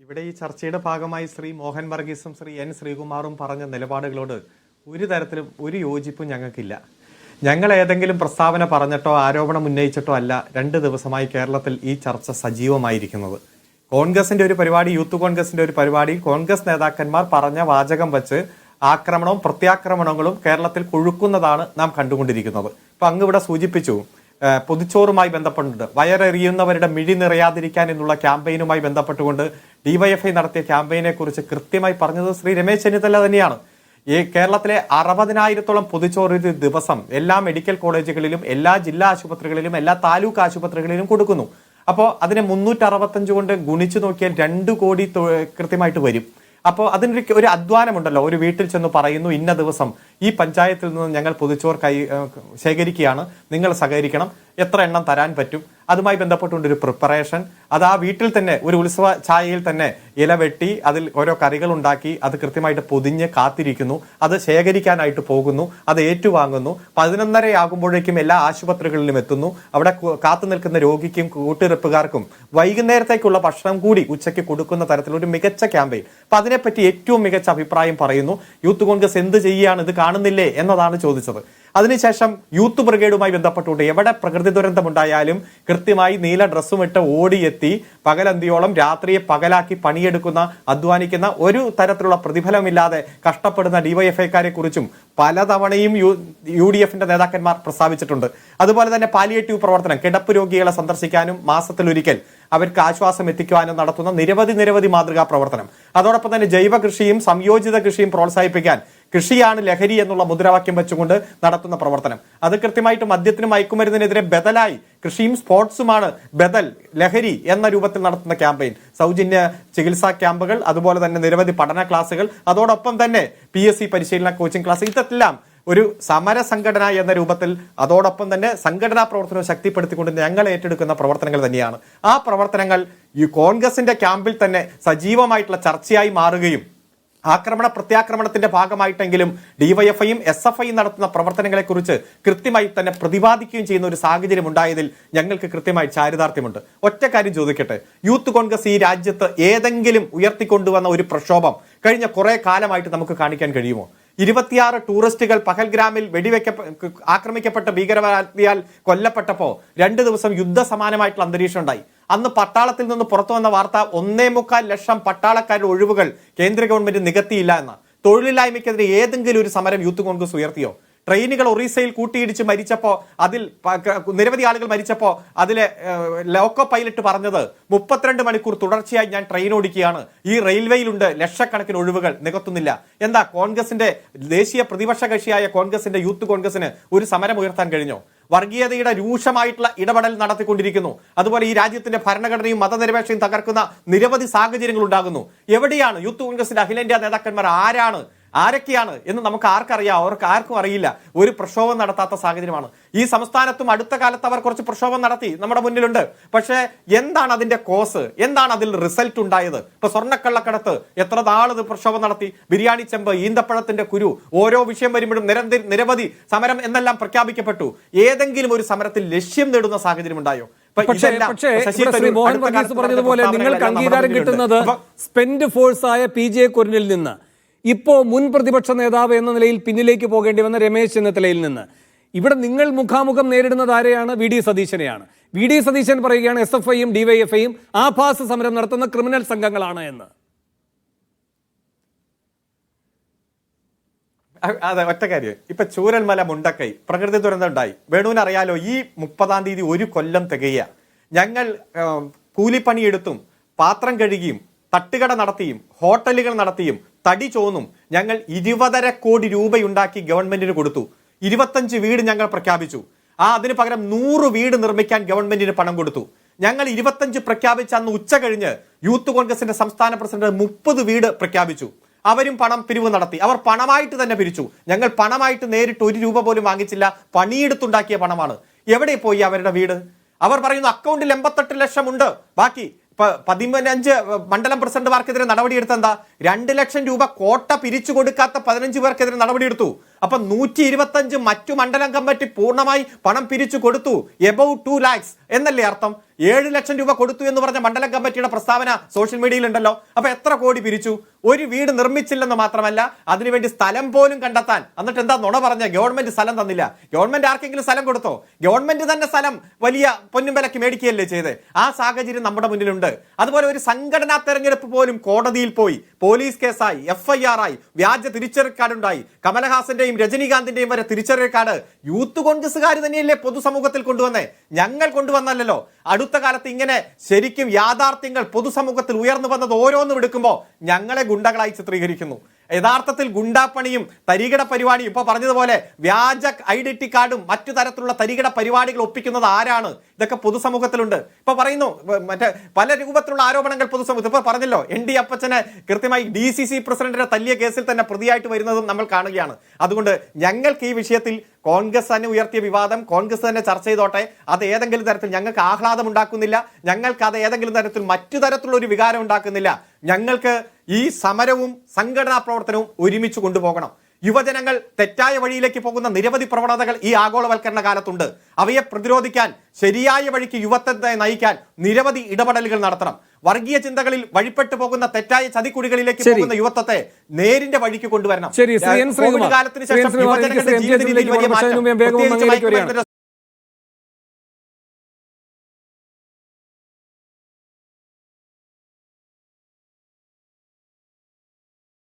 ഇവിടെ ഈ ചർച്ചയുടെ ഭാഗമായി ശ്രീ മോഹൻ വർഗീസും ശ്രീ എൻ ശ്രീകുമാറും പറഞ്ഞ നിലപാടുകളോട് ഒരു തരത്തിലും ഒരു യോജിപ്പും ഞങ്ങൾക്കില്ല. ഞങ്ങൾ ഏതെങ്കിലും പ്രസ്താവന പറഞ്ഞിട്ടോ ആരോപണം ഉന്നയിച്ചിട്ടോ അല്ല 2 ദിവസമായി കേരളത്തിൽ ഈ ചർച്ച സജീവമായിരിക്കുന്നത്. കോൺഗ്രസിന്റെ ഒരു പരിപാടി, യൂത്ത് കോൺഗ്രസിന്റെ ഒരു പരിപാടി, കോൺഗ്രസ് നേതാക്കന്മാർ പറഞ്ഞ വാചകം വെച്ച് ആക്രമണവും പ്രത്യാക്രമണങ്ങളും കേരളത്തിൽ കൊഴുക്കുന്നതാണ് നാം കണ്ടുകൊണ്ടിരിക്കുന്നത്. ഇപ്പൊ അങ്ങ് ഇവിടെ സൂചിപ്പിച്ചു, പൊതിച്ചോറുമായി ബന്ധപ്പെട്ടുണ്ട്, വയറെറിയുന്നവരുടെ മിഴി നിറയാതിരിക്കാൻ എന്നുള്ള ക്യാമ്പയിനുമായി ബന്ധപ്പെട്ടുകൊണ്ട് ഡിവൈഎഫ്ഐ നടത്തിയ ക്യാമ്പയിനെ കുറിച്ച് കൃത്യമായി പറഞ്ഞത് ശ്രീ രമേശ് ചെന്നിത്തല തന്നെയാണ്. ഈ കേരളത്തിലെ 60,000-ഓളം പൊതിച്ചോറ് ഒരു ദിവസം എല്ലാ മെഡിക്കൽ കോളേജുകളിലും, എല്ലാ ജില്ലാ ആശുപത്രികളിലും, എല്ലാ താലൂക്ക് ആശുപത്രികളിലും കൊടുക്കുന്നു. അപ്പോൾ അതിനെ 365 കൊണ്ട് ഗുണിച്ചു നോക്കിയാൽ 2 കോടി കൃത്യമായിട്ട് വരും. അപ്പോൾ അതിന് ഒരു അധ്വാനമുണ്ടല്ലോ. ഒരു വീട്ടിൽ ചെന്ന് പറയുന്നു, ഇന്ന ദിവസം ഈ പഞ്ചായത്തിൽ നിന്ന് ഞങ്ങൾ പൊതിച്ചോർ ശേഖരിക്കുകയാണ്, നിങ്ങൾ സഹകരിക്കണം, എത്ര എണ്ണം തരാൻ പറ്റും, അതുമായി ബന്ധപ്പെട്ടുകൊണ്ട് ഒരു പ്രിപ്പറേഷൻ, അത് ആ വീട്ടിൽ തന്നെ ഒരു ഉത്സവ ഛായയിൽ തന്നെ ഇല വെട്ടി അതിൽ ഓരോ കറികൾ ഉണ്ടാക്കി അത് കൃത്യമായിട്ട് പൊതിഞ്ഞ് കാത്തിരിക്കുന്നു, അത് ശേഖരിക്കാനായിട്ട് പോകുന്നു, അത് ഏറ്റുവാങ്ങുന്നു. 11:30 ആകുമ്പോഴേക്കും എല്ലാ ആശുപത്രികളിലും എത്തുന്നു. അവിടെ കാത്തു നിൽക്കുന്ന രോഗിക്കും കൂട്ടിരിപ്പുകാർക്കും വൈകുന്നേരത്തേക്കുള്ള ഭക്ഷണം കൂടി ഉച്ചയ്ക്ക് കൊടുക്കുന്ന തരത്തിലൊരു മികച്ച ക്യാമ്പയിൻ. അപ്പൊ അതിനെപ്പറ്റി ഏറ്റവും മികച്ച അഭിപ്രായം പറയുന്നു. യൂത്ത് കോൺഗ്രസ് എന്ത് ചെയ്യുകയാണ്, ഇത് കാണുന്നില്ലേ എന്നതാണ് ചോദിച്ചത്. അതിനുശേഷം യൂത്ത് ബ്രിഗേഡുമായി ബന്ധപ്പെട്ടുകൊണ്ട് എവിടെ പ്രകൃതി ദുരന്തമുണ്ടായാലും കൃത്യമായി നീല ഡ്രസ്സും ഇട്ട് ഓടിയെത്തി പകലന്തിയോളം രാത്രിയെ പകലാക്കി പണിയെടുക്കുന്ന, അധ്വാനിക്കുന്ന, ഒരു തരത്തിലുള്ള പ്രതിഫലമില്ലാതെ കഷ്ടപ്പെടുന്ന ഡിവൈഎഫ്ഐക്കാരെ കുറിച്ചും പലതവണയും UDF-ന്റെ നേതാക്കന്മാർ പ്രസ്താവിച്ചിട്ടുണ്ട്. അതുപോലെ തന്നെ പാലിയേറ്റീവ് പ്രവർത്തനം, കിടപ്പ് രോഗികളെ സന്ദർശിക്കാനും മാസത്തിലൊരിക്കൽ അവർക്ക് ആശ്വാസം എത്തിക്കുവാനും നടത്തുന്ന നിരവധി മാതൃകാ പ്രവർത്തനം. അതോടൊപ്പം തന്നെ ജൈവ കൃഷിയും സംയോജിത കൃഷിയും പ്രോത്സാഹിപ്പിക്കാൻ കൃഷിയാണ് ലഹരി എന്നുള്ള മുദ്രാവാക്യം വെച്ചുകൊണ്ട് നടത്തുന്ന പ്രവർത്തനം, അത് കൃത്യമായിട്ട് മദ്യത്തിനും മയക്കുമരുന്നിനെതിരെ ബദലായി കൃഷിയും സ്പോർട്സുമാണ് ബദൽ ലഹരി എന്ന രൂപത്തിൽ നടത്തുന്ന ക്യാമ്പയിൻ, സൗജന്യ ചികിത്സാ ക്യാമ്പുകൾ, അതുപോലെ തന്നെ നിരവധി പഠന ക്ലാസുകൾ, അതോടൊപ്പം തന്നെ PSC പരിശീലന കോച്ചിങ് ക്ലാസ്, ഇതെല്ലാം ഒരു സമര സംഘടന എന്ന രൂപത്തിൽ അതോടൊപ്പം തന്നെ സംഘടനാ പ്രവർത്തനവും ശക്തിപ്പെടുത്തിക്കൊണ്ട് ഞങ്ങൾ ഏറ്റെടുക്കുന്ന പ്രവർത്തനങ്ങൾ തന്നെയാണ്. ആ പ്രവർത്തനങ്ങൾ ഈ കോൺഗ്രസിന്റെ ക്യാമ്പിൽ തന്നെ സജീവമായിട്ടുള്ള ചർച്ചയായി മാറുകയും ആക്രമണ പ്രത്യാക്രമണത്തിന്റെ ഭാഗമായിട്ടെങ്കിലും ഡിവൈഎഫ്ഐയും SFI നടത്തുന്ന പ്രവർത്തനങ്ങളെ കുറിച്ച് കൃത്യമായി തന്നെ പ്രതിപാദിക്കുകയും ചെയ്യുന്ന ഒരു സാഹചര്യം ഉണ്ടായതിൽ ഞങ്ങൾക്ക് കൃത്യമായി ചാരിതാർത്ഥ്യമുണ്ട്. ഒറ്റ കാര്യം ചോദിക്കട്ടെ, യൂത്ത് കോൺഗ്രസ് ഈ രാജ്യത്ത് ഏതെങ്കിലും ഉയർത്തിക്കൊണ്ടുവന്ന ഒരു പ്രക്ഷോഭം കഴിഞ്ഞ കുറെ കാലമായിട്ട് നമുക്ക് കാണിക്കാൻ കഴിയുമോ? 26 ടൂറിസ്റ്റുകൾ പഹൽഗ്രാമിൽ ആക്രമിക്കപ്പെട്ട ഭീകരവാദിയാൽ കൊല്ലപ്പെട്ടപ്പോൾ 2 ദിവസം യുദ്ധസമാനമായിട്ടുള്ള അന്തരീക്ഷം ഉണ്ടായി. അന്ന് പട്ടാളത്തിൽ നിന്ന് പുറത്തു വന്ന വാർത്ത 1.25 ലക്ഷം പട്ടാളക്കാരുടെ ഒഴിവുകൾ കേന്ദ്ര ഗവൺമെന്റ് നികത്തിയില്ല എന്ന. തൊഴിലില്ലായ്മയ്ക്കെതിരെ ഏതെങ്കിലും ഒരു സമരം യൂത്ത് കോൺഗ്രസ് ഉയർത്തിയോ? ട്രെയിനുകൾ ഒറീസയിൽ കൂട്ടിയിടിച്ച് മരിച്ചപ്പോൾ, അതിൽ നിരവധി ആളുകൾ മരിച്ചപ്പോൾ അതിലെ ലോക്കോ പൈലറ്റ് പറഞ്ഞത് 32 മണിക്കൂർ തുടർച്ചയായി ഞാൻ ട്രെയിൻ ഓടിക്കുകയാണ്, ഈ റെയിൽവേയിലുണ്ട് ലക്ഷക്കണക്കിന് ഒഴിവുകൾ, നികത്തുന്നില്ല. എന്താ കോൺഗ്രസിന്റെ ദേശീയ പ്രതിപക്ഷ കക്ഷിയായ കോൺഗ്രസിന്റെ യൂത്ത് കോൺഗ്രസിന് ഒരു സമരം ഉയർത്താൻ കഴിഞ്ഞോ? വർഗീയതയുടെ രൂക്ഷമായിട്ടുള്ള ഇടപെടൽ നടത്തിക്കൊണ്ടിരിക്കുന്നു. അതുപോലെ ഈ രാജ്യത്തിന്റെ ഭരണഘടനയും മതനിരപേക്ഷയും തകർക്കുന്ന നിരവധി സാഹചര്യങ്ങൾ ഉണ്ടാകുന്നു. എവിടെയാണ് യൂത്ത് കോൺഗ്രസിന്റെ അഖിലേന്ത്യാ നേതാക്കന്മാർ? ആരൊക്കെയാണ് എന്ന് നമുക്ക് ആർക്കറിയാം? അവർക്ക് ആർക്കും അറിയില്ല. ഒരു പ്രക്ഷോഭം നടത്താത്ത സാഹചര്യമാണ്. ഈ സംസ്ഥാനത്തും അടുത്ത കാലത്ത് അവർ കുറച്ച് പ്രക്ഷോഭം നടത്തി, നമ്മുടെ മുന്നിലുണ്ട്. പക്ഷേ എന്താണ് അതിന്റെ കോസ്? എന്താണ് അതിൽ റിസൾട്ട് ഉണ്ടായത്? ഇപ്പൊ സ്വർണ്ണക്കള്ളക്കടത്ത് എത്ര നാളത് പ്രക്ഷോഭം നടത്തി, ബിരിയാണി ചെമ്പ്, ഈന്തപ്പഴത്തിന്റെ കുരു, ഓരോ വിഷയം വരുമ്പോഴും നിരവധി സമരം എന്നെല്ലാം പ്രഖ്യാപിക്കപ്പെട്ടു. ഏതെങ്കിലും ഒരു സമരത്തിൽ ലക്ഷ്യം നേടുന്ന സാഹചര്യം ഉണ്ടായോ? മോഹൻ വർഗീസ് പറഞ്ഞതുപോലെ നിങ്ങൾക്ക് അംഗീകാരം കിട്ടുന്നത് സ്പെൻഡ് ഫോഴ്സ് ആയ PJ കുര്യനിൽ നിന്ന്, ഇപ്പോ മുൻ പ്രതിപക്ഷ നേതാവ് എന്ന നിലയിൽ പിന്നിലേക്ക് പോകേണ്ടി വന്ന രമേശ് ചെന്നിത്തലയിൽ നിന്ന്. ഇവിടെ നിങ്ങൾ മുഖാമുഖം നേരിടുന്നത് ആരെയാണ്? VD സതീശനെയാണ്. VD സതീശൻ പറയുകയാണ് SFIയും DYFIയും ആഭാസ സമരം നടത്തുന്ന ക്രിമിനൽ സംഘങ്ങളാണ് എന്ന്. അതെ, ഒറ്റ കാര്യം, ഇപ്പൊ ചൂരൽമല മുണ്ടക്കൈ പ്രകൃതി ദുരന്തം ഉണ്ടായി. വേണുവിന് അറിയാലോ, ഈ 30-ാം തീയതി 1 കൊല്ലം തികയുക. ഞങ്ങൾ കൂലിപ്പണിയെടുത്തും പാത്രം കഴുകിയും തട്ടുകട നടത്തിയും ഹോട്ടലുകൾ നടത്തിയും തടി ചോന്നും ഞങ്ങൾ 20.5 കോടി രൂപയുണ്ടാക്കി ഗവൺമെന്റിന് കൊടുത്തു. 25 വീട് ഞങ്ങൾ പ്രഖ്യാപിച്ചു. അതിന് പകരം 100 വീട് നിർമ്മിക്കാൻ ഗവൺമെന്റിന് പണം കൊടുത്തു. ഞങ്ങൾ 25 പ്രഖ്യാപിച്ച അന്ന് ഉച്ച കഴിഞ്ഞ് യൂത്ത് കോൺഗ്രസിന്റെ സംസ്ഥാന പ്രസിഡന്റ് 30 വീട് പ്രഖ്യാപിച്ചു. അവരും പണം പിരിവ് നടത്തി. അവർ പണമായിട്ട് തന്നെ പിരിച്ചു. ഞങ്ങൾ പണമായിട്ട് നേരിട്ട് 1 രൂപ പോലും വാങ്ങിച്ചില്ല, പണിയെടുത്തുണ്ടാക്കിയ പണമാണ്. എവിടെ പോയി അവരുടെ വീട്? അവർ പറയുന്നു അക്കൗണ്ടിൽ 88 ലക്ഷം ഉണ്ട്, ബാക്കി 15 മണ്ഡലം പ്രസിഡന്റുമാർക്കെതിരെ നടപടിയെടുത്ത എന്താ? 2 ലക്ഷം രൂപ കോട്ട പിരിച്ചു കൊടുക്കാത്ത 15 പേർക്കെതിരെ നടപടിയെടുത്തു. അപ്പൊ 125 മറ്റു മണ്ഡലം കമ്മിറ്റി പൂർണ്ണമായി പണം പിരിച്ചു കൊടുത്തു. എബൌട്ട് 2 lakhs എന്നല്ലേ അർത്ഥം? 7 ലക്ഷം രൂപ കൊടുത്തു എന്ന് പറഞ്ഞ മണ്ഡലം കമ്മിറ്റിയുടെ പ്രസ്താവന സോഷ്യൽ മീഡിയയിൽ ഉണ്ടല്ലോ. അപ്പൊ എത്ര കോടി പിരിച്ചു? ഒരു വീട് നിർമ്മിച്ചില്ലെന്ന് മാത്രമല്ല, അതിനുവേണ്ടി സ്ഥലം പോലും കണ്ടെത്താൻ, എന്നിട്ട് എന്താ നുണ പറഞ്ഞ? ഗവൺമെന്റ് സ്ഥലം തന്നില്ല. ഗവൺമെന്റ് ആർക്കെങ്കിലും സ്ഥലം കൊടുത്തോ? ഗവൺമെന്റ് തന്നെ സ്ഥലം വലിയ പൊന്നും വിലക്ക് മേടിക്കുകയല്ലേ ചെയ്ത്? ആ സാഹചര്യം നമ്മുടെ മുന്നിലുണ്ട്. അതുപോലെ ഒരു സംഘടനാ തെരഞ്ഞെടുപ്പ് പോലും കോടതിയിൽ പോയി, പോലീസ് കേസായി, FIR ആയി, വ്യാജ തിരിച്ചറിയൽ കാർഡുണ്ടായി. കമലഹാസന്റെയും രജനീകാന്തിന്റെയും വരെ തിരിച്ചറിയൽ കാർഡ് യൂത്ത് കോൺഗ്രസ്സുകാർ തന്നെയല്ലേ പൊതുസമൂഹത്തിൽ കൊണ്ടുവന്നേ? ഞങ്ങൾ കൊണ്ടുവന്നല്ലോ. അടുത്ത കാലത്ത് ഇങ്ങനെ ശരിക്കും യാഥാർത്ഥ്യങ്ങൾ പൊതുസമൂഹത്തിൽ ഉയർന്നു വന്നത് ഓരോന്നും എടുക്കുമ്പോൾ ഞങ്ങളെ ഗുണ്ടകളായി ചിത്രീകരിക്കുന്നു. യഥാർത്ഥത്തിൽ ഗുണ്ടാപ്പണിയും തരികിട പരിപാടിയും ഇപ്പൊ പറഞ്ഞതുപോലെ വ്യാജ ഐഡന്റിറ്റി കാർഡും മറ്റു തരത്തിലുള്ള തരികിട പരിപാടികൾ ഒപ്പിക്കുന്നത് ആരാണ്? ഇതൊക്കെ പൊതുസമൂഹത്തിലുണ്ട്. ഇപ്പൊ പറയുന്നു മറ്റേ പല രൂപത്തിലുള്ള ആരോപണങ്ങൾ പൊതുസമൂഹത്തിൽ. ഇപ്പൊ പറഞ്ഞല്ലോ ND അപ്പച്ചനെ കൃത്യമായി DCC പ്രസിഡന്റിനെ തല്ലിയ കേസിൽ തന്നെ പ്രതിയായിട്ട് വരുന്നതും നമ്മൾ കാണുകയാണ്. അതുകൊണ്ട് ഞങ്ങൾക്ക് ഈ വിഷയത്തിൽ കോൺഗ്രസ് തന്നെ ഉയർത്തിയ വിവാദം കോൺഗ്രസ് തന്നെ ചർച്ച ചെയ്തോട്ടെ. അത് ഏതെങ്കിലും തരത്തിൽ ഞങ്ങൾക്ക് ആഹ്ലാദം ഉണ്ടാക്കുന്നില്ല. ഞങ്ങൾക്ക് അത് ഏതെങ്കിലും തരത്തിൽ മറ്റു തരത്തിലുള്ള ഒരു വികാരം ഉണ്ടാക്കുന്നില്ല. ഞങ്ങൾക്ക് ഈ സമരവും സംഘടനാ പ്രവർത്തനവും ഒരുമിച്ച് കൊണ്ടുപോകണം. യുവജനങ്ങൾ തെറ്റായ വഴിയിലേക്ക് പോകുന്ന നിരവധി പ്രവണതകൾ ഈ ആഗോളവൽക്കരണ കാലത്തുണ്ട്. അവയെ പ്രതിരോധിക്കാൻ, ശരിയായ വഴിക്ക് യുവത്വത്തെ നയിക്കാൻ നിരവധി ഇടപെടലുകൾ നടത്തണം. വർഗീയ ചിന്തകളിൽ വഴിപ്പെട്ടു പോകുന്ന തെറ്റായ ചതിക്കുഴികളിലേക്ക് പോകുന്ന യുവത്വത്തെ നേരിന്റെ വഴിക്ക് കൊണ്ടുവരണം. കോവിഡ് കാലത്തിന് ശേഷം യുവജനങ്ങളുടെ ജീവിത രീതിയിൽ വലിയ മാറ്റം,